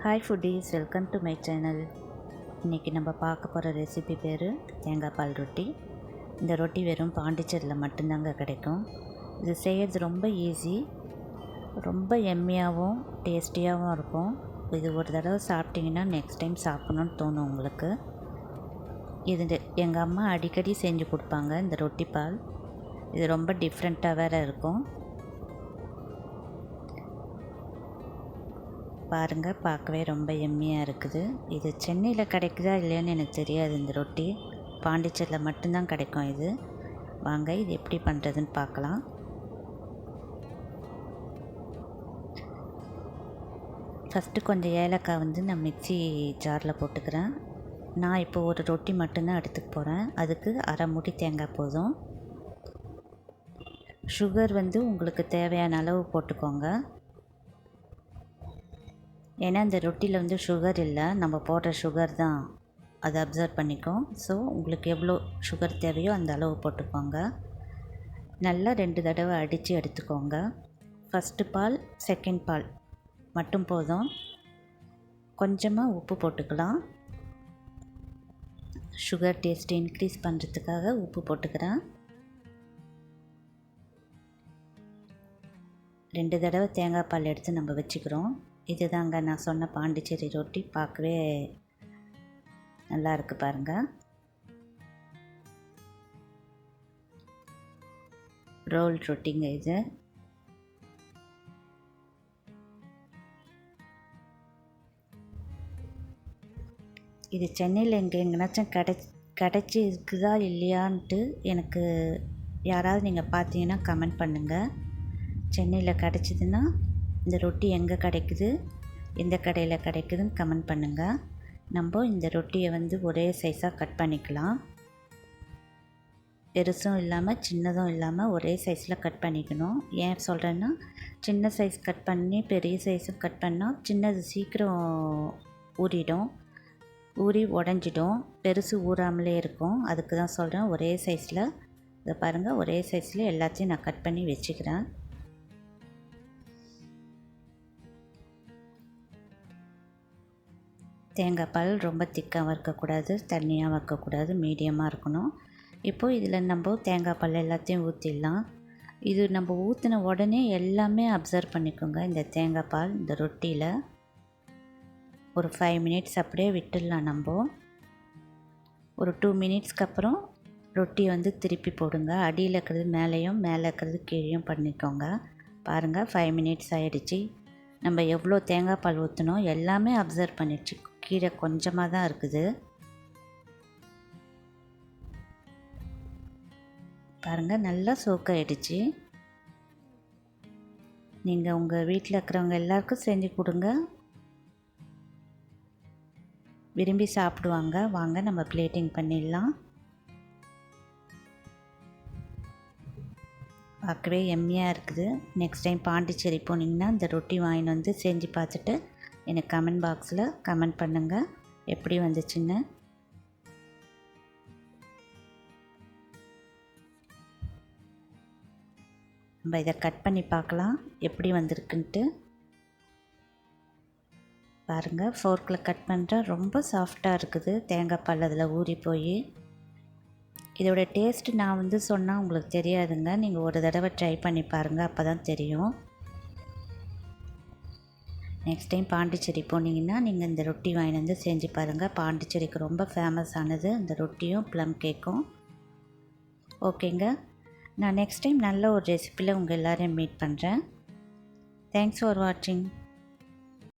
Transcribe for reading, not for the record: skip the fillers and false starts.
Hi foodies, welcome to my channel. இன்றைக்கி நம்ம பார்க்க போகிற ரெசிபி பேர் தேங்காய் பால் ரொட்டி. இந்த ரொட்டி வெறும் பாண்டிச்சேரியில் மட்டும்தாங்க கிடைக்கும். இது செய்கிறது ரொம்ப ஈஸி, ரொம்ப எம்மியாகவும் டேஸ்டியாகவும் இருக்கும். இது ஒரு தடவை சாப்பிட்டிங்கன்னா நெக்ஸ்ட் டைம் சாப்பிட்ணுன்னு தோணும் உங்களுக்கு. இது எங்கள் அம்மா அடிக்கடி செஞ்சு கொடுப்பாங்க இந்த ரொட்டி பால். இது ரொம்ப டிஃப்ரெண்ட்டாக வேறு இருக்கும். பாருங்கள், பார்க்கவே ரொம்ப எம்மியாக இருக்குது. இது சென்னையில் கிடைக்குதா இல்லையான்னு எனக்கு தெரியாது. இந்த ரொட்டி பாண்டிச்சேரியில் மட்டும்தான் கிடைக்கும். இது வாங்க, இது எப்படி பண்ணுறதுன்னு பார்க்கலாம். ஃபஸ்ட்டு கொஞ்சம் ஏலக்காய் நான் மிக்ஸி ஜாரில் போட்டுக்கிறேன். நான் இப்போ ஒரு ரொட்டி மட்டும்தான் எடுத்துக்க போகிறேன். அதுக்கு அரை மூடி தேங்காய் போதும். சுகர் உங்களுக்கு தேவையான அளவு போட்டுக்கோங்க. ஏன்னா இந்த ரொட்டியில் சுகர் இல்லை, நம்ம போடுற சுகர் தான் அதை அப்சர்வ் பண்ணிக்கும். ஸோ உங்களுக்கு எவ்வளோ சுகர் தேவையோ அந்த அளவு போட்டுக்கோங்க. நல்லா 2 தடவை அடித்து எடுத்துக்கோங்க. ஃபஸ்ட்டு பால், செகண்ட் பால் மட்டும் போதும். கொஞ்சமாக உப்பு போட்டுக்கலாம். சுகர் டேஸ்ட் இன்க்ரீஸ் பண்ணுறதுக்காக உப்பு போட்டுக்கிறேன். 2 தடவை தேங்காய் பால் எடுத்து நம்ம வச்சுக்கிறோம். இதுதாங்க நான் சொன்ன பாண்டிச்சேரி ரொட்டி. பார்க்கவே நல்லா இருக்கு பாருங்கள். ரோல் ரொட்டிங்க இது. இது சென்னையில் எங்கேனாச்சும் கிடச்சி இருக்குதா இல்லையான்ட்டு எனக்கு யாராவது நீங்கள் பார்த்தீங்கன்னா கமெண்ட் பண்ணுங்கள். சென்னையில் கிடச்சிதுன்னா இந்த ரொட்டி எங்கே கிடைக்குது, எந்த கடையில் கிடைக்குதுன்னு கமெண்ட் பண்ணுங்கள். நம்ம இந்த ரொட்டியை ஒரே சைஸாக கட் பண்ணிக்கலாம். பெருசும் இல்லாமல் சின்னதும் இல்லாமல் ஒரே சைஸில் கட் பண்ணிக்கணும். ஏன் சொல்கிறேன்னா, சின்ன சைஸ் கட் பண்ணி பெரிய சைஸும் கட் பண்ணால் சின்னது சீக்கிரம் ஊறி உடஞ்சிடும். பெருசு ஊறாமலே இருக்கும். அதுக்கு தான் சொல்கிறேன் ஒரே சைஸில். இதை பாருங்கள், ஒரே சைஸில் எல்லாத்தையும் நான் கட் பண்ணி வச்சுக்கிறேன். தேங்காய் பால் ரொம்ப திக்காகவும் இருக்கக்கூடாது, தண்ணியாகவும் இருக்கக்கூடாது, மீடியமாக இருக்கணும். இப்போது இதில் நம்ம தேங்காய் பால் எல்லாத்தையும் ஊற்றிடலாம். இது நம்ம ஊற்றின உடனே எல்லாமே அப்சர்வ் பண்ணிக்கோங்க. இந்த தேங்காய் பால் இந்த ரொட்டியில் ஒரு 5 மினிட்ஸ் அப்படியே விட்டுடலாம். நம்ம ஒரு 2 மினிட்ஸ்க்கு அப்புறம் ரொட்டியை திருப்பி போடுங்க. அடியில் இருக்கிறது மேலேயும், மேலே இருக்கிறது கீழேயும் பண்ணிக்கோங்க. பாருங்கள், 5 மினிட்ஸ் ஆகிடுச்சு. நம்ம எவ்வளோ தேங்காய் பால் ஊற்றினோம் எல்லாமே அப்சர்வ் பண்ணிடுச்சு. கீழே கொஞ்சமாக தான் இருக்குது. பாருங்கள், நல்லா சோக்காயிடுச்சு. நீங்கள் உங்கள் வீட்டில் இருக்கிறவங்க எல்லாருக்கும் செஞ்சு கொடுங்க, விரும்பி சாப்பிடுவாங்க. வாங்க நம்ம பிளேட்டிங் பண்ணிடலாம். பார்க்கவே எம்மியாக இருக்குது. நெக்ஸ்ட் டைம் பாண்டிச்சேரி போனீங்கன்னா இந்த ரொட்டி வாங்கிட்டு செஞ்சு பார்த்துட்டு எனக்கு கமெண்ட் பாக்ஸில் கமெண்ட் பண்ணுங்கள் எப்படி வந்துச்சுன்னு. நம்ம இதை கட் பண்ணி பார்க்கலாம் எப்படி வந்திருக்குன்ட்டு. பாருங்கள், ஃபோர்க்கில் கட் பண்ணுற ரொம்ப சாஃப்டாக இருக்குது. தேங்காய் பால் அதில் ஊறி போய். இதோட டேஸ்ட்டு நான் சொன்னால் உங்களுக்கு தெரியாதுங்க. நீங்கள் ஒரு தடவை ட்ரை பண்ணி பாருங்கள், அப்போ தான் தெரியும். நெக்ஸ்ட் டைம் பாண்டிச்சேரி போனீங்கன்னா நீங்கள் இந்த ரொட்டி வாங்கிட்டு செஞ்சு பாருங்கள். பாண்டிச்சேரிக்கு ரொம்ப ஃபேமஸ் ஆனது இந்த ரொட்டியும் ப்ளம் கேக்கும். ஓகேங்க, நான் நெக்ஸ்ட் டைம் நல்ல ஒரு ரெசிப்பியில் உங்கள் எல்லோரையும் மீட் பண்ணுறேன். தேங்க்ஸ் ஃபார் வாட்சிங்.